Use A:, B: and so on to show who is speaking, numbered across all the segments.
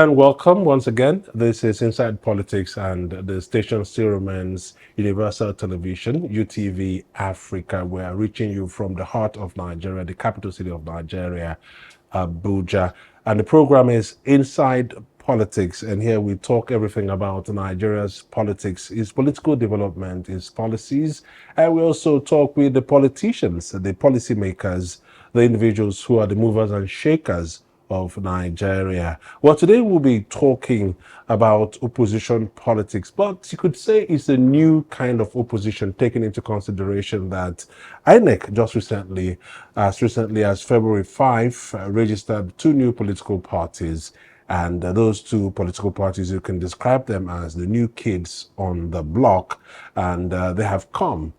A: and welcome once again. This is Inside Politics, and the station still remains Universal Television, UTV Africa. We are reaching you from the heart of Nigeria, the capital city of Nigeria, Abuja. And the program is Inside Politics, and here we talk everything about Nigeria's politics, its political development, its policies, and we also talk with the politicians, the policymakers, the individuals who are the movers and shakers of Nigeria. Well, today we'll be talking about opposition politics, but you could say it's a new kind of opposition, taking into consideration that INEC just recently, as recently as February 5, registered two new political parties. And those two political parties, you can describe them as the new kids on the block, and they have come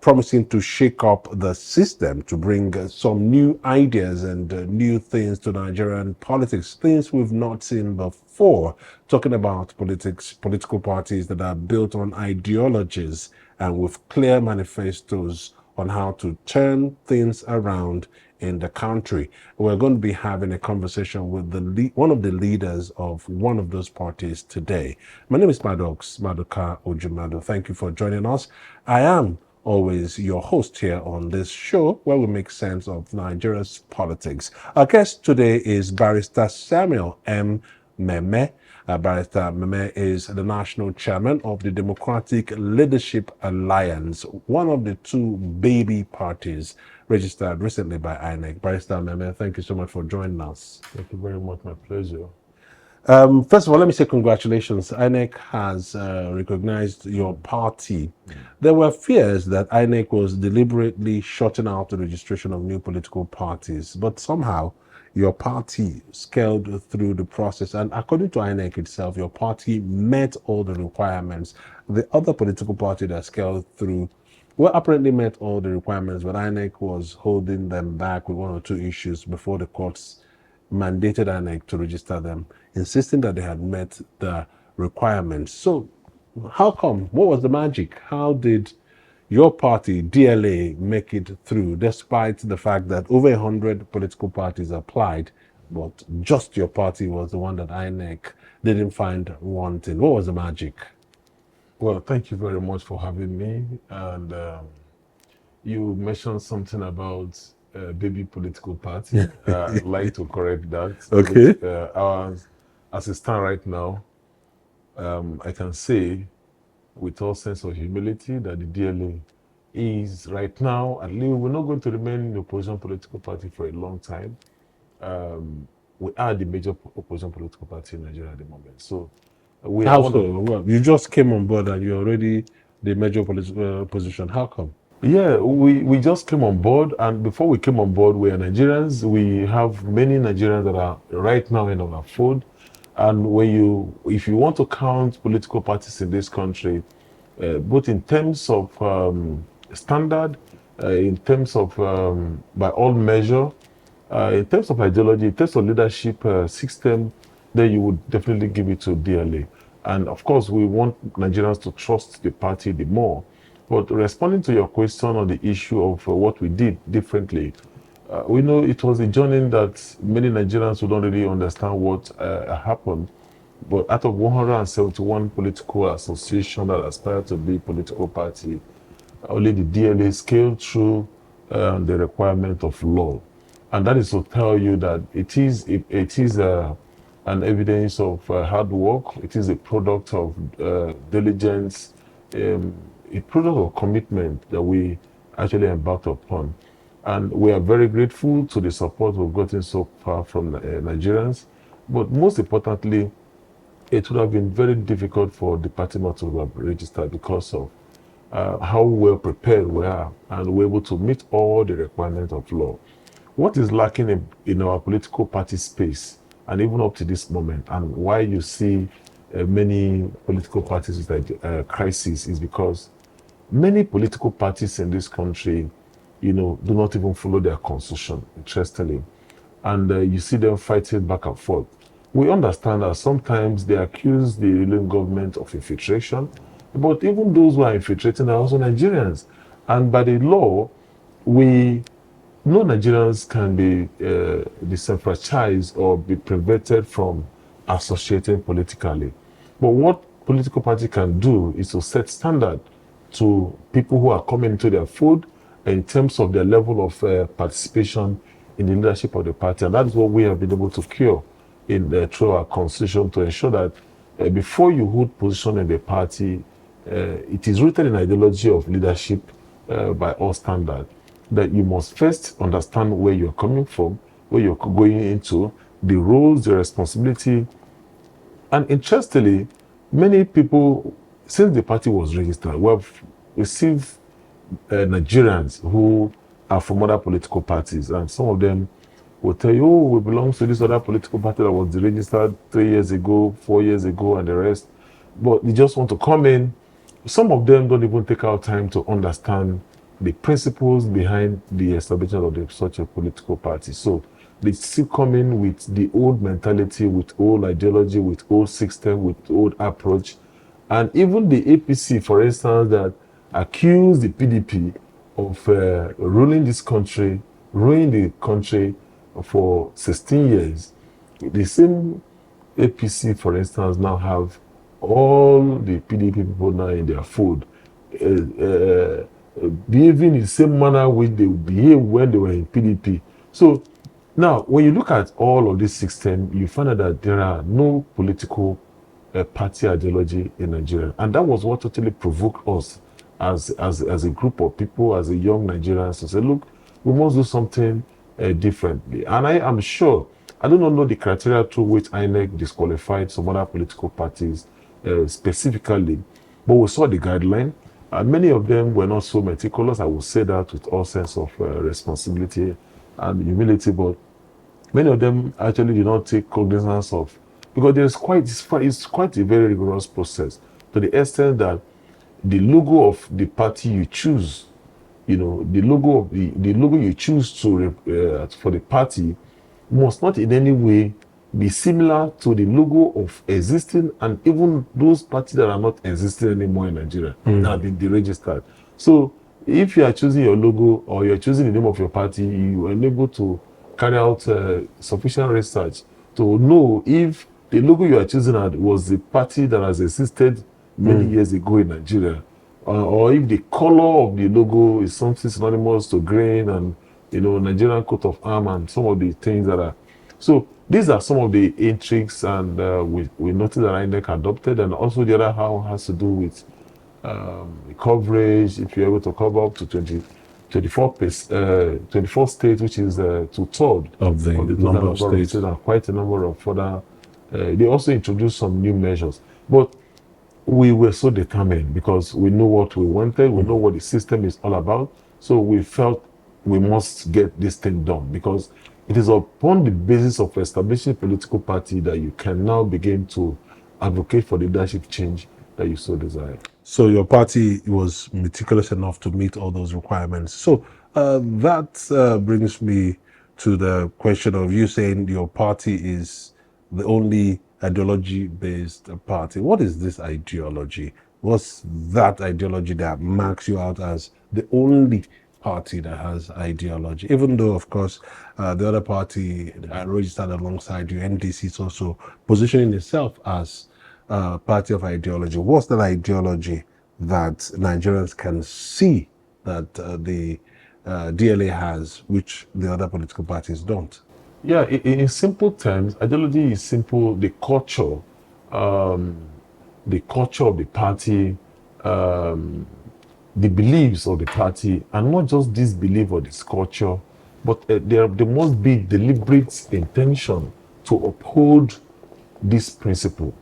A: promising to shake up the system, to bring some new ideas and new things to Nigerian politics, things we've not seen before. Talking about political parties that are built on ideologies and with clear manifestos on how to turn things around in the country. We're going to be having a conversation with one of the leaders of one of those parties today. My name is Madoka Ojumado. Thank you for joining us. I am always your host here on this show where we make sense of Nigeria's politics. Our guest today is Barrister Samuel M. Memeh. Barrister Memeh is the national chairman of the Democratic Leadership Alliance, one of the two baby parties registered recently by INEC. Barrister Memeh, thank you so much for joining us.
B: Thank you very much. My pleasure.
A: First of all, let me say congratulations. INEC has recognized your party. There were fears that INEC was deliberately shutting out the registration of new political parties, but somehow your party scaled through the process. And according to INEC itself, your party met all the requirements. The other political party that scaled through, well, apparently met all the requirements, but INEC was holding them back with one or two issues before the courts mandated INEC to register them, insisting that they had met the requirements. So how come? What was the magic? How did your party, DLA, make it through, despite the fact that over 100 political parties applied, but just your party was the one that INEC didn't find wanting? What was the magic?
B: Well, thank you very much for having me. And you mentioned something about baby political party. I'd like to correct that.
A: Okay.
B: Ours, as it stands right now, I can say with all sense of humility that the DLA is right now, at least we're not going to remain in the opposition political party for a long time. We are the major opposition political party in Nigeria at the moment. So we are
A: How
B: one
A: so?
B: of,
A: Well, you just came on board and you're already the major opposition. How come?
B: yeah, we just came on board, and before we came on board, we are Nigerians. We have many Nigerians that are right now in our fold. And if you want to count political parties in this country, both in terms of standard, in terms of by all measure, in terms of ideology, in terms of leadership system, then you would definitely give it to DLA. And of course, we want Nigerians to trust the party the more. But responding to your question on the issue of what we did differently, we know it was a journey that many Nigerians who don't really understand what happened. But out of 171 political associations that aspire to be political party, only the DLA scaled through the requirement of law. And that is to tell you that it is an evidence of hard work. It is a product of diligence, a product of commitment that we actually embarked upon. And we are very grateful to the support we've gotten so far from Nigerians. But most importantly, it would have been very difficult for the party not to have registered because of how well prepared we are, and we're able to meet all the requirements of law. What is lacking in our political party space, and even up to this moment, and why you see many political parties with crisis, is because many political parties in this country, do not even follow their constitution, interestingly. And you see them fighting back and forth. We understand that sometimes they accuse the ruling government of infiltration, but even those who are infiltrating are also Nigerians. And by the law, no Nigerians can be disenfranchised or be prevented from associating politically. But what political party can do is to set standard to people who are coming into their fold in terms of their level of participation in the leadership of the party. And that is what we have been able to cure through our constitution, to ensure that before you hold position in the party, it is rooted in ideology of leadership by all standards, that you must first understand where you're coming from, where you're going into, the roles, the responsibility. And interestingly, many people, since the party was registered, we have received Nigerians who are from other political parties, and some of them will tell you, oh, we belong to this other political party that was registered 3 years ago, 4 years ago, and the rest. But they just want to come in. Some of them don't even take out time to understand the principles behind the establishment of such a political party. So they still come in with the old mentality, with old ideology, with old system, with old approach. And even the APC, for instance, that accused the PDP of ruling this country, ruining the country for 16 years. The same APC, for instance, now have all the PDP people now in their fold, behaving in the same manner which they behaved when they were in PDP. So now, when you look at all of this system, you find out that there are no political party ideology in Nigeria. And that was what totally provoked us as a group of people, as a young Nigerians, to say, look, we must do something differently. And I am sure, I do not know the criteria through which INEC disqualified some other political parties specifically, but we saw the guideline. Many of them were not so meticulous. I will say that with all sense of responsibility and humility, but many of them actually did not take cognizance of, because it's quite a very rigorous process, to the extent that the logo of the party you choose, the logo you choose for the party must not in any way be similar to the logo of existing and even those parties that are not existing anymore in Nigeria that have been deregistered. So if you are choosing your logo or you are choosing the name of your party, you are able to carry out sufficient research to know if the logo you are choosing was the party that has existed many years ago in Nigeria, or if the color of the logo is something synonymous to green and Nigerian coat of arms and some of the things that are. So these are some of the intrigues, and we noticed that INEC adopted, and also the other how has to do with the coverage. If you're able to cover up to 24 states, which is 2/3
A: of the number of states,
B: and quite a number of further. They also introduced some new measures, but we were so determined because we know what we wanted, we know what the system is all about. So we felt we must get this thing done, because it is upon the basis of establishing a political party that you can now begin to advocate for the leadership change that you so desire.
A: So your party was meticulous enough to meet all those requirements. So that brings me to the question of you saying your party is the only ideology-based party. What is this ideology? What's that ideology that marks you out as the only party that has ideology? Even though, of course, the other party registered alongside you, NDC, is also positioning itself as party of ideology. What's that ideology that Nigerians can see that the DLA has, which the other political parties don't?
B: Yeah, in simple terms, ideology is simple. The culture of the party, the beliefs of the party, and not just this belief or this culture, but there must be deliberate intention to uphold this principle.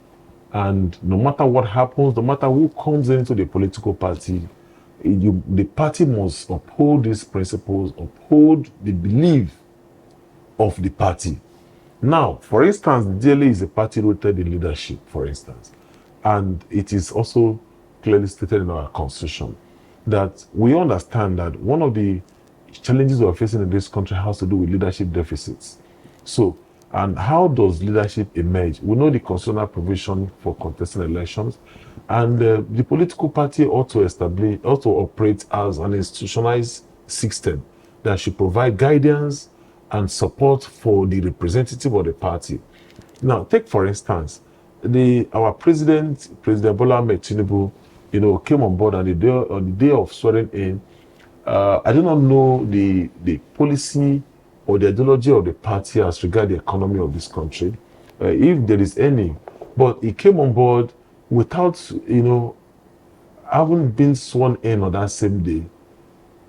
B: And no matter what happens, no matter who comes into the political party, the party must uphold these principles, uphold the belief of the party. Now, for instance, the DLA is a party rooted in leadership, for instance. And it is also clearly stated in our constitution that we understand that one of the challenges we are facing in this country has to do with leadership deficits. So, and how does leadership emerge? We know the constitutional provision for contesting elections, and the political party ought to operate as an institutionalized system that should provide guidance and support for the representative of the party. Now, take for instance, our President Bola Ahmed Tinubu, came on board on the day of swearing in. I do not know the policy or the ideology of the party as regards the economy of this country, if there is any. But he came on board without, having been sworn in on that same day.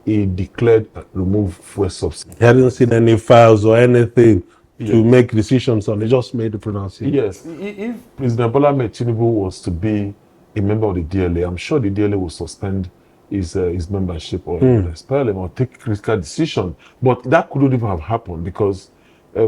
B: He declared remove fuel subsidy.
A: He hadn't seen any files or anything to
B: Yes.
A: make decisions on. They just made the pronunciation.
B: Yes, if President Bola Ahmed Tinubu was to be a member of the DLA, I'm sure the DLA will suspend his membership or expel him or take critical decision. But that couldn't even have happened because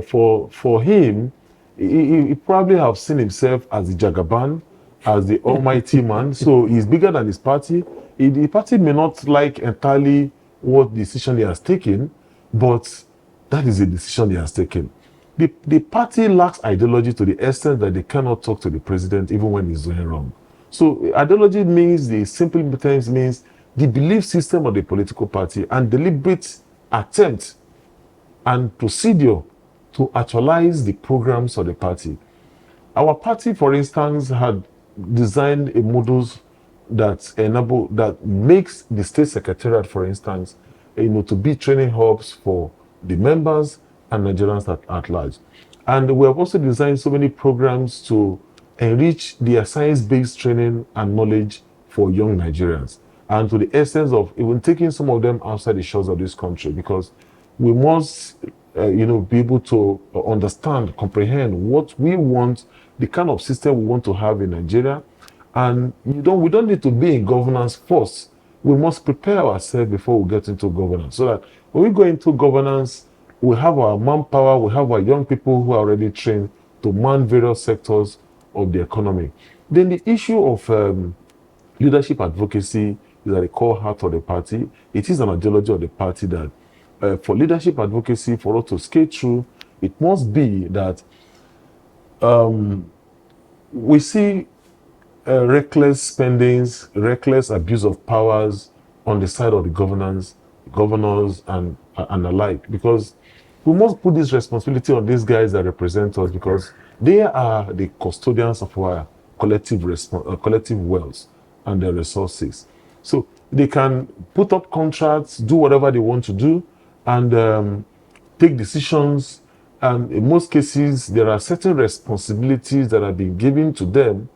B: for him, he probably have seen himself as the Jagaban, as the almighty man. So he's bigger than his party. The party may not like entirely what decision he has taken, but that is a decision he has taken. The party lacks ideology to the extent that they cannot talk to the president even when he's doing wrong. So ideology means, the simple terms means the belief system of the political party and deliberate attempt and procedure to actualize the programs of the party. Our party, for instance, had designed a models that makes the state secretariat, for instance, to be training hubs for the members and Nigerians at large. And we have also designed so many programs to enrich their science-based training and knowledge for young Nigerians, and to the essence of even taking some of them outside the shores of this country, because we must be able to understand, comprehend what we want, the kind of system we want to have in Nigeria. And we don't need to be in governance first. We must prepare ourselves before we get into governance, so that when we go into governance, we have our manpower, we have our young people who are already trained to man various sectors of the economy. Then the issue of leadership advocacy is at the core heart of the party. It is an ideology of the party that for leadership advocacy, for us to skate through, it must be that we see reckless spendings, reckless abuse of powers on the side of the governors, and the like, because we must put this responsibility on these guys that represent us, because they are the custodians of our collective wealth and their resources. So they can put up contracts, do whatever they want to do, and take decisions. And in most cases, there are certain responsibilities that have been given to them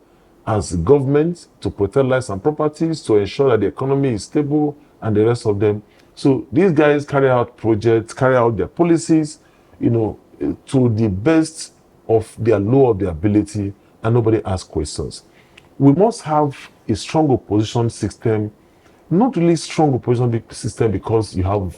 B: as government to protect lives and properties, to ensure that the economy is stable, and the rest of them. So these guys carry out projects, carry out their policies, to the best of their law of their ability, and nobody asks questions. We must have a strong opposition system, not really strong opposition system because you have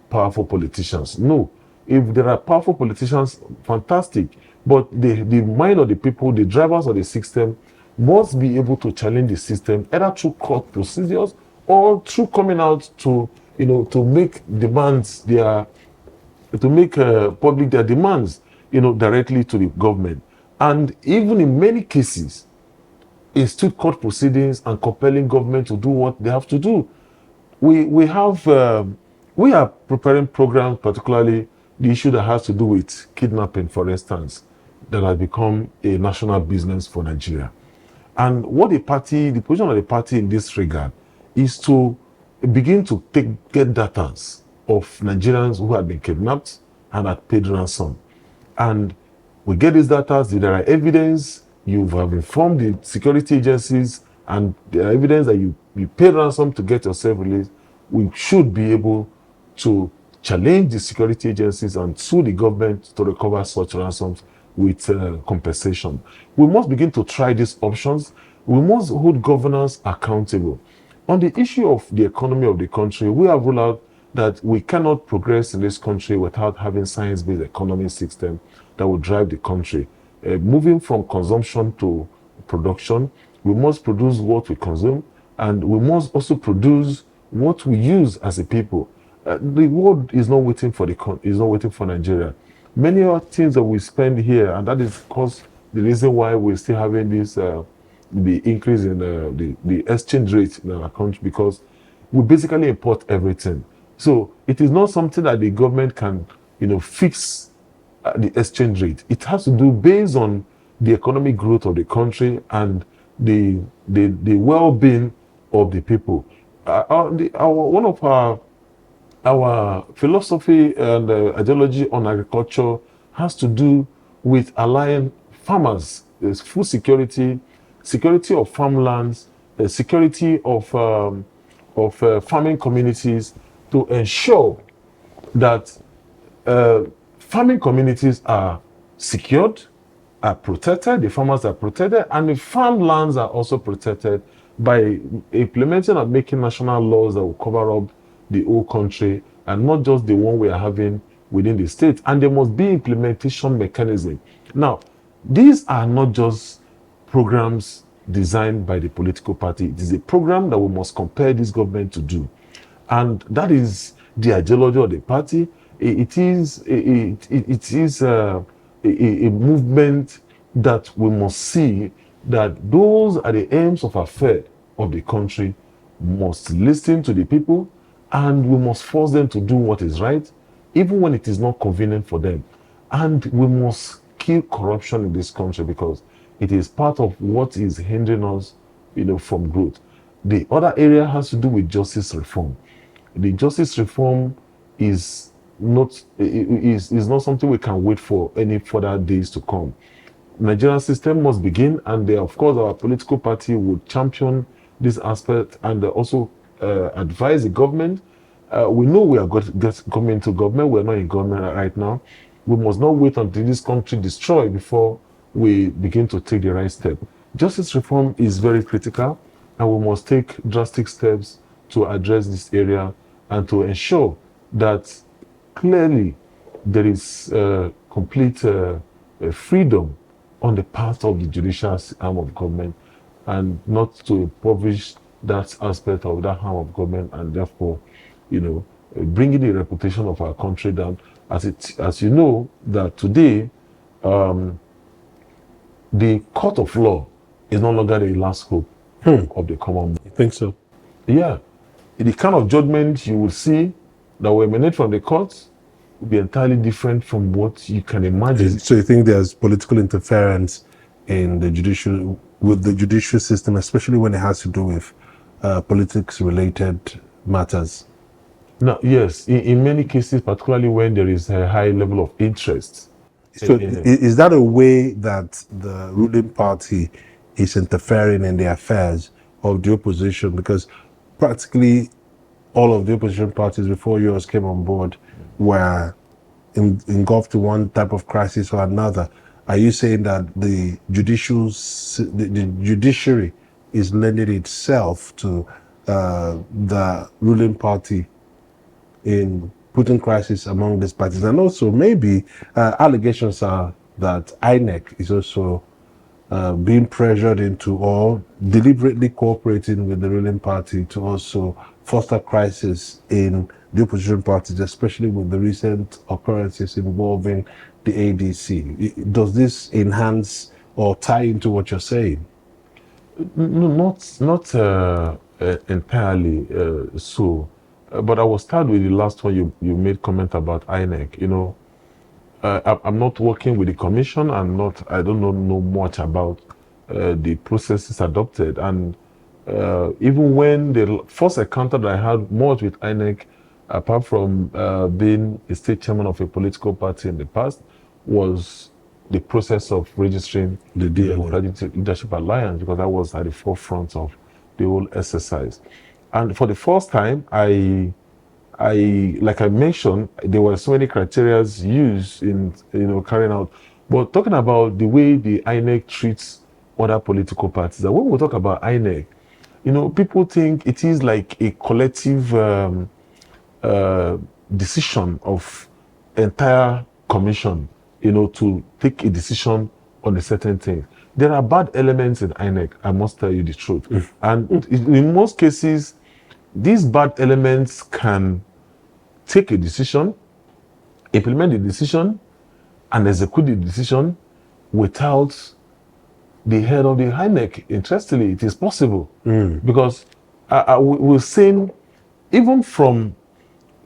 B: powerful politicians. No, if there are powerful politicians, fantastic. But the mind of the people, the drivers of the system, must be able to challenge the system either through court procedures or through coming out to make demands public their demands directly to the government. And even in many cases, institute court proceedings and compelling government to do what they have to do. We are preparing programs, particularly the issue that has to do with kidnapping, for instance, that has become a national business for Nigeria. And what the position of the party in this regard is to begin to get data of Nigerians who have been kidnapped and had paid ransom. And we get these data, there are evidence, you have informed the security agencies, and there are evidence that you paid ransom to get yourself released. We should be able to challenge the security agencies and sue the government to recover such ransoms with compensation. We must begin to try these options. We must hold governance accountable. On the issue of the economy of the country, we have ruled out that we cannot progress in this country without having science-based economic system that will drive the country. Moving from consumption to production, we must produce what we consume, and we must also produce what we use as a people. The world is not waiting for Nigeria. Many of the things that we spend here, and that is, of course, the reason why we're still having this the increase in the exchange rate in our country, because we basically import everything. So it is not something that the government can fix the exchange rate. It has to do based on the economic growth of the country and the well-being of the people. One of our philosophy and ideology on agriculture has to do with allowing farmers food security, security of farmlands, security of farming communities, to ensure that farming communities are secured, are protected, the farmers are protected, and the farmlands are also protected by implementing and making national laws that will cover up the whole country and not just the one we are having within the state. And there must be implementation mechanism. Now, these are not just programs designed by the political party. It is a program that we must compare this government to do. And that is the ideology of the party. It is a movement that we must see that those are the aims of affair of the country must listen to the people, and we must force them to do what is right, even when it is not convenient for them. And we must kill corruption in this country because it is part of what is hindering us, from growth. The other area has to do with justice reform. The justice reform is not something we can wait for any further days to come. Nigerian system must begin, and of course our political party would champion this aspect and also advise the government. We know we are coming to government. We are not in government right now. We must not wait until this country destroyed before we begin to take the right step. Justice reform is very critical, and we must take drastic steps to address this area and to ensure that clearly there is complete freedom on the part of the judicial arm of government, and not to impoverish that aspect of that arm of government, and therefore, bringing the reputation of our country down. As you know, that today, the court of law is no longer the last hope of the common man.
A: You think so?
B: Yeah. The kind of judgment you will see that will emanate from the courts will be entirely different from what you can imagine.
A: So you think there's political interference in the judicial system, especially when it has to do with politics-related matters?
B: Now, yes, in many cases, particularly when there is a high level of interest.
A: So is that a way that the ruling party is interfering in the affairs of the opposition? Because practically all of the opposition parties before yours came on board were engulfed in one type of crisis or another. Are you saying that the judiciary is lending itself to the ruling party in putting crisis among these parties? And also maybe allegations are that INEC is also being pressured into or deliberately cooperating with the ruling party to also foster crisis in the opposition parties, especially with the recent occurrences involving the ADC. Does this enhance or tie into what you're saying?
B: No, not entirely so. But I will start with the last one you made comment about INEC. I'm not working with the commission. I don't know much about the processes adopted. And even when the first encounter that I had much with INEC, apart from being a state chairman of a political party in the past, was the process of registering
A: The DLA.
B: Democratic Leadership Alliance, because I was at the forefront of the whole exercise. And for the first time, I like I mentioned, there were so many criteria used in carrying out. But talking about the way the INEC treats other political parties, and when we talk about INEC, people think it is like a collective decision of entire commission, to take a decision on a certain thing. There are bad elements in INEC, I must tell you the truth. And in most cases, these bad elements can take a decision, implement the decision, and execute the decision without the head of the INEC. Interestingly, it is possible. Because we're saying, even from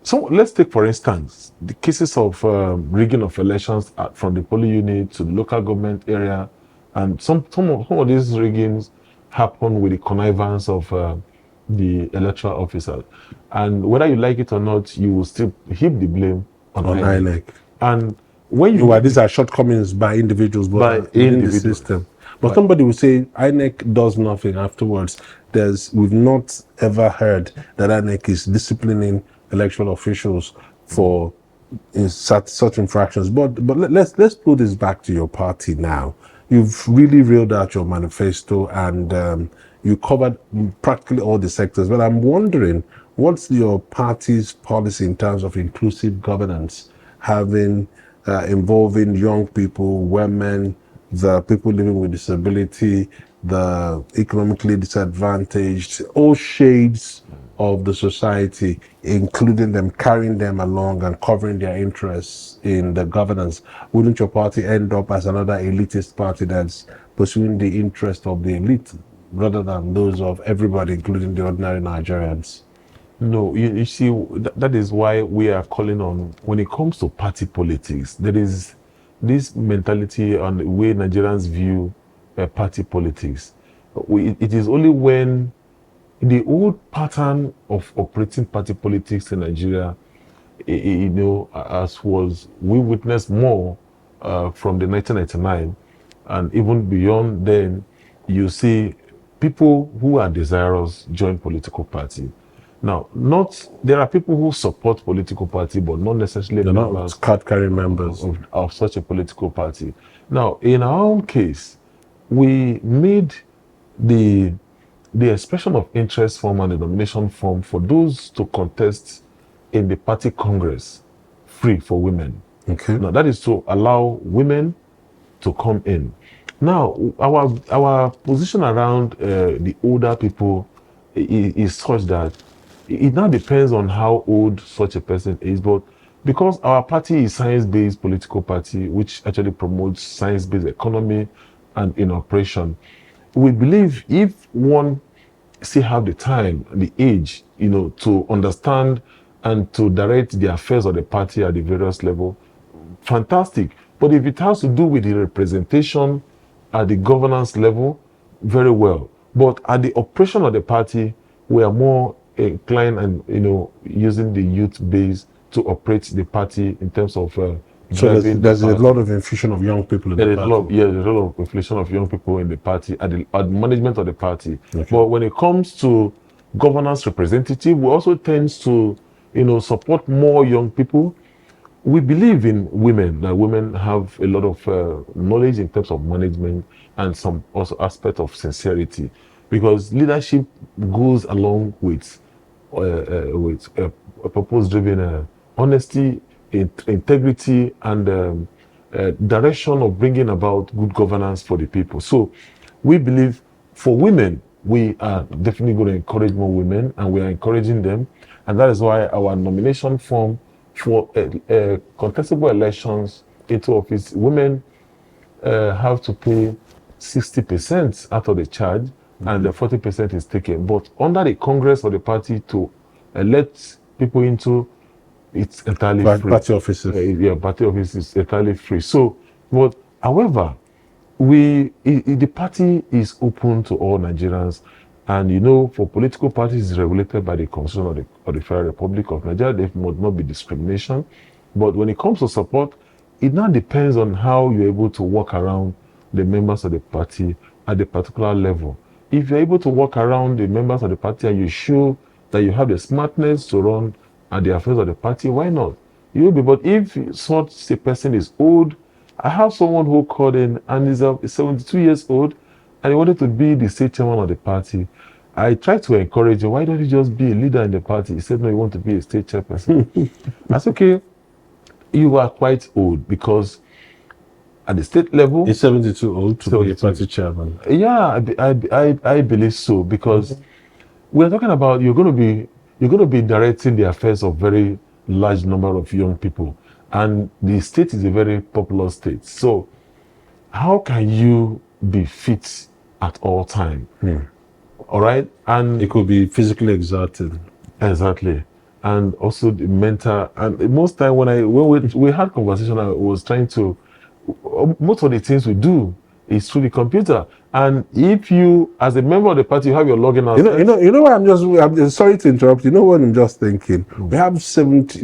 B: So let's take, for instance, the cases of rigging of elections from the polling unit to the local government area, and some of these riggings happen with the connivance of the electoral officers. And whether you like it or not, you will still heap the blame on INEC.
A: INEC.
B: And when you
A: Well, these are shortcomings by individuals, but
B: By
A: within the
B: individuals.
A: system. But somebody will say INEC does nothing afterwards. We've not ever heard that INEC is disciplining electoral officials for such infractions. But let's put this back to your party now. You've really reeled out your manifesto, and you covered practically all the sectors. But I'm wondering, what's your party's policy in terms of inclusive governance, involving young people, women, the people living with disability, the economically disadvantaged, all shades of the society, including them, carrying them along and covering their interests in the governance? Wouldn't your party end up as another elitist party that's pursuing the interest of the elite rather than those of everybody, including the ordinary Nigerians?
B: No, you see, that is why we are calling on, when it comes to party politics, there is this mentality on the way Nigerians view party politics. It is only when the old pattern of operating party politics in Nigeria, as we witnessed more from the 1999, and even beyond then, you see people who are desirous join political party. Now, there are people who support political party, but not necessarily
A: They're
B: members
A: not card-carrying members
B: of such a political party. Now, in our own case, we made the expression of interest form and the nomination form for those to contest in the party congress free for women.
A: Okay.
B: Now, that is to allow women to come in. Now, our position around the older people is such that it now depends on how old such a person is, but because our party is science-based political party, which actually promotes science-based economy and in operation, we believe if one still have the time, the age, to understand and to direct the affairs of the party at the various level, fantastic. But if it has to do with the representation at the governance level, very well. But at the operation of the party, we are more inclined and using the youth base to operate the party in terms of
A: so there's a lot of infusion of young people in the party.
B: There's a lot of infusion of young people in the party at the management of the party.
A: Okay.
B: But when it comes to governance representative, we also tend to support more young people. We believe in women, that women have a lot of knowledge in terms of management and some also aspect of sincerity, because leadership goes along with a purpose-driven honesty, integrity, and direction of bringing about good governance for the people. So we believe for women, we are definitely going to encourage more women, and we are encouraging them. And that is why our nomination form for contestable elections into office, women have to pay 60% out of the charge, and the 40% is taken. But under the Congress of the party to elect people into, it's entirely free.
A: Party offices.
B: Party office is entirely free. So, but however, the party is open to all Nigerians, and for political parties, it's regulated by the Constitution of the Federal Republic of Nigeria. There must not be discrimination. But when it comes to support, it now depends on how you're able to work around the members of the party at the particular level. If you're able to work around the members of the party and you show that you have the smartness to run at the affairs of the party, why not? You'll be. But if such a person is old, I have someone who called in and is 72 years old, and he wanted to be the state chairman of the party. I tried to encourage him, why don't you just be a leader in the party? He said, no, you want to be a state chairperson. That's okay. You are quite old, because at the state level,
A: He's 72 old to be a party chairman.
B: Yeah, I believe so, because we're talking about you're going to be directing the affairs of very large number of young people, and the state is a very popular state. So how can you be fit at all time? All right, and
A: it could be physically exerted.
B: Exactly. and also the mental. And most time when we had conversation, I was trying to, most of the things we do is through the computer. And if you, as a member of the party, you have your login access.
A: You know what I'm sorry to interrupt. You know what I'm just thinking? We've had 70,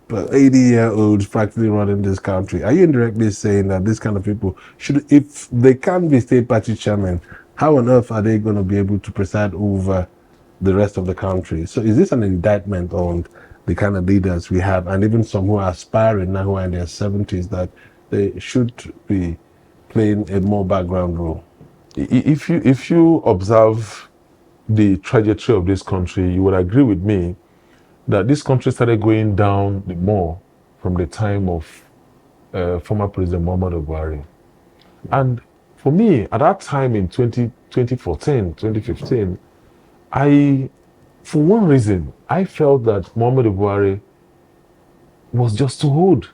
A: 80-year-olds practically running this country. Are you indirectly saying that these kind of people should, if they can't be state party chairman, how on earth are they going to be able to preside over the rest of the country? So is this an indictment on the kind of leaders we have, and even some who are aspiring now, who are in their 70s, that they should be playing a more background role?
B: If you observe the trajectory of this country, you would agree with me that this country started going down the more from the time of former President Muhammadu Buhari. And for me, at that time in 2014, 2015, for one reason, I felt that Muhammadu Buhari was just too old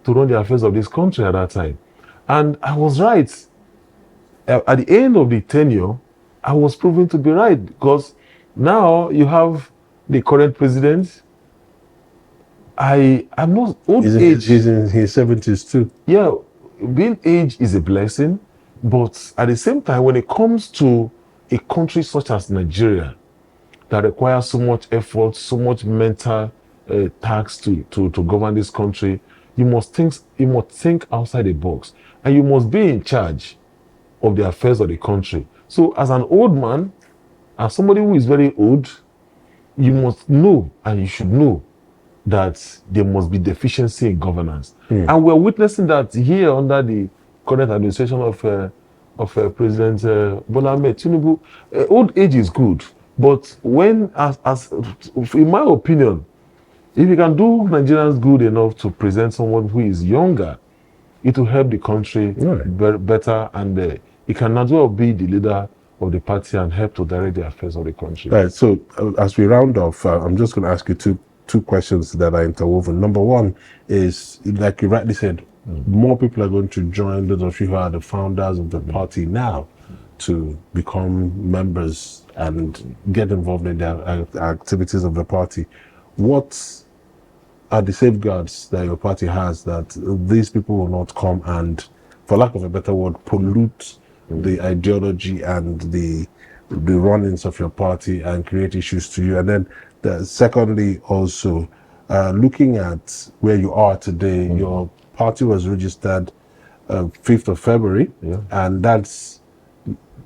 B: to run the affairs of this country at that time. And I was right. At the end of the tenure, I was proven to be right, because now you have the current president. I'm not old age.
A: He's in his 70s too.
B: Yeah, being age is a blessing, but at the same time, when it comes to a country such as Nigeria, that requires so much effort, so much mental tax to govern this country, you must think outside the box, and you must be in charge of the affairs of the country. So as an old man, as somebody who is very old, you must know, and you should know, that there must be deficiency in governance. And we're witnessing that here under the current administration of President Bola Ahmed Tinubu. Old age is good, but when, as in my opinion, if you can do Nigerians good enough to present someone who is younger, it will help the country better, and it can as well be the leader of the party and help to direct the affairs of the country.
A: Right. So as we round off, I'm just going to ask you two questions that are interwoven. Number one is, like you rightly said, more people are going to join those of you who are the founders of the party now to become members and get involved in the activities of the party. What are the safeguards that your party has that these people will not come and, for lack of a better word, pollute the ideology and the runnings of your party and create issues to you? And then secondly, also looking at where you are today, your party was registered 5th of February, and that's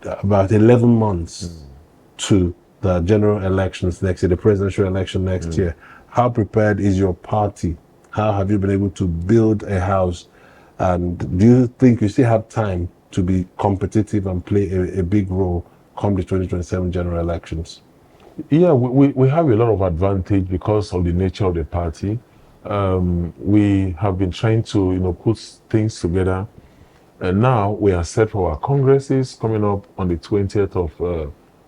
A: about 11 months to the general elections next year, the presidential election next year. How prepared is your party? How have you been able to build a house? And do you think you still have time to be competitive and play a big role come the 2027 general elections?
B: Yeah, we have a lot of advantage because of the nature of the party. We have been trying to put things together, and now we are set for our congresses coming up on the 20th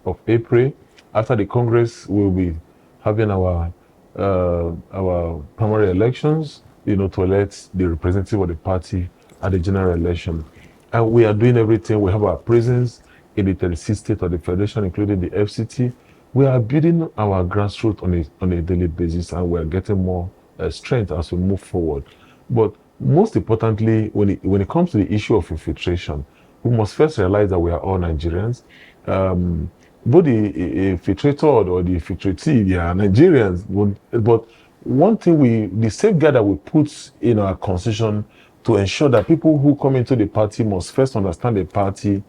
B: of April. After the congress, we'll be having our primary elections, to elect the representative of the party at the general election. And we are doing everything. We have our presence in the 36 states of the federation, including the FCT. We are building our grassroots on a daily basis, and we are getting more strength as we move forward. But most importantly, when it comes to the issue of infiltration, we must first realize that we are all Nigerians. Both the infiltrator or the infiltratee, they are Nigerians. But one thing the safeguard that we put in our constitution to ensure that people who come into the party must first understand the party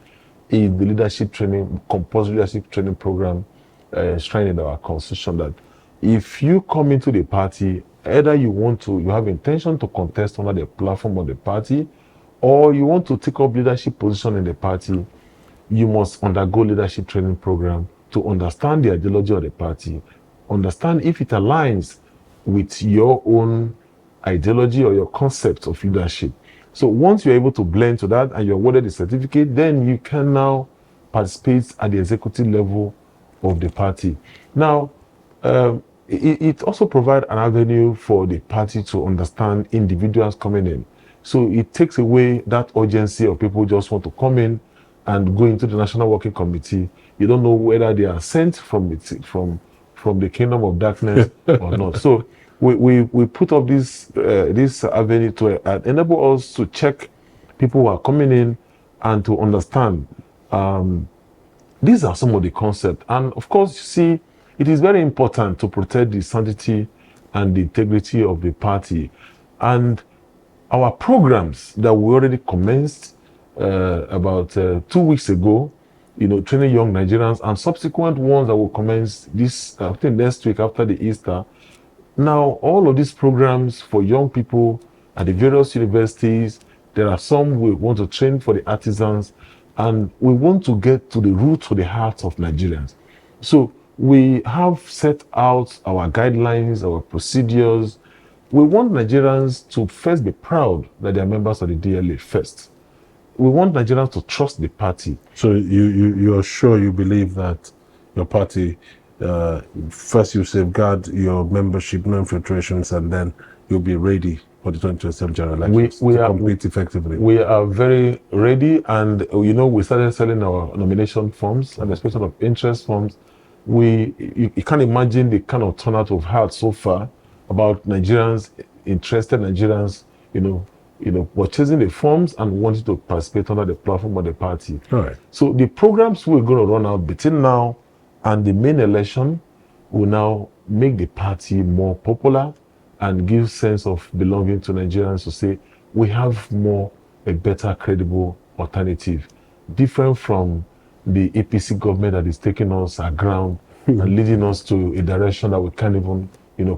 B: is the leadership training, compulsory leadership training program enshrined in our constitution, that if you come into the party, either you have intention to contest under the platform of the party, or you want to take up leadership position in the party, you must undergo leadership training program to understand the ideology of the party, understand if it aligns with your own ideology or your concept of leadership. So once you're able to blend to that and you're awarded the certificate, then you can now participate at the executive level of the party. Now, it also provides an avenue for the party to understand individuals coming in. So it takes away that urgency of people just want to come in and go into the National Working Committee. You don't know whether they are sent from from the kingdom of darkness or not. So we put up this avenue to enable us to check people who are coming in and to understand. These are some of the concepts. And of course, you see, it is very important to protect the sanctity and the integrity of the party. And our programs that we already commenced about 2 weeks ago, training young Nigerians, and subsequent ones that will commence this, I think next week after the Easter. Now, all of these programs for young people at the various universities, there are some we want to train for the artisans, and we want to get to the root, to the heart of Nigerians. So we have set out our guidelines, our procedures. We want Nigerians to first be proud that they are members of the DLA first. We want Nigerians to trust the party.
A: So you are sure, you believe that your party, first you safeguard your membership, no infiltrations, and then you'll be ready for the 2027 general elections to compete effectively?
B: We are very ready, and we started selling our nomination forms and expression of interest forms. You can't imagine the kind of turnout we've had so far about Nigerians, interested Nigerians, purchasing the forms and wanting to participate under the platform of the party.
A: All right.
B: So the programs we're going to run out between now and the main election will now make the party more popular and give sense of belonging to Nigerians, to say we have a better, credible alternative, different from the APC government that is taking us aground and leading us to a direction that we can't even,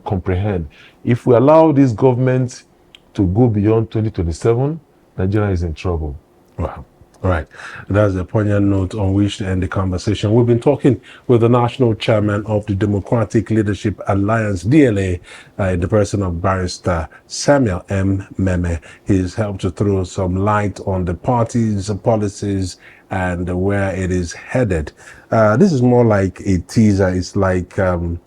B: comprehend. If we allow this government to go beyond 2027, Nigeria is in trouble.
A: Wow. All right. That's a poignant note on which to end the conversation. We've been talking with the national chairman of the Democratic Leadership Alliance, DLA, in the person of Barrister Samuel M. Memeh. He's helped to throw some light on the party's policies and where it is headed. This is more like a teaser. It's like, you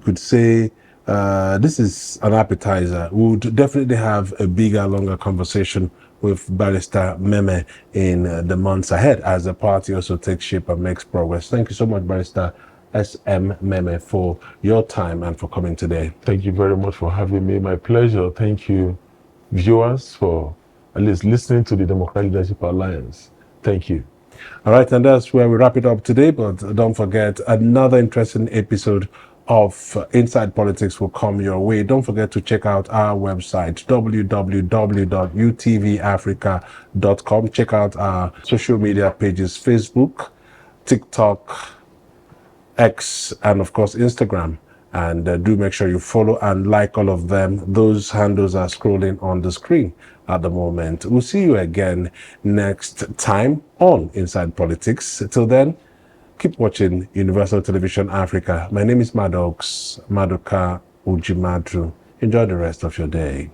A: could say, this is an appetizer. We would definitely have a bigger, longer conversation with Barrister Memeh in the months ahead as the party also takes shape and makes progress. Thank you so much, Barrister S.M. Memeh, for your time and for coming today.
B: Thank you very much for having me. My pleasure. Thank you, viewers, for at least listening to the Democratic Leadership Alliance. Thank you.
A: All right, and that's where we wrap it up today. But don't forget, another interesting episode of Inside Politics will come your way. Don't forget to check out our website, www.utvafrica.com. Check out our social media pages, Facebook, TikTok, X, and of course, Instagram. And do make sure you follow and like all of them. Those handles are scrolling on the screen at the moment. We'll see you again next time on Inside Politics. Till then, keep watching Universal Television Africa. My name is Madoka Ujimadru. Enjoy the rest of your day.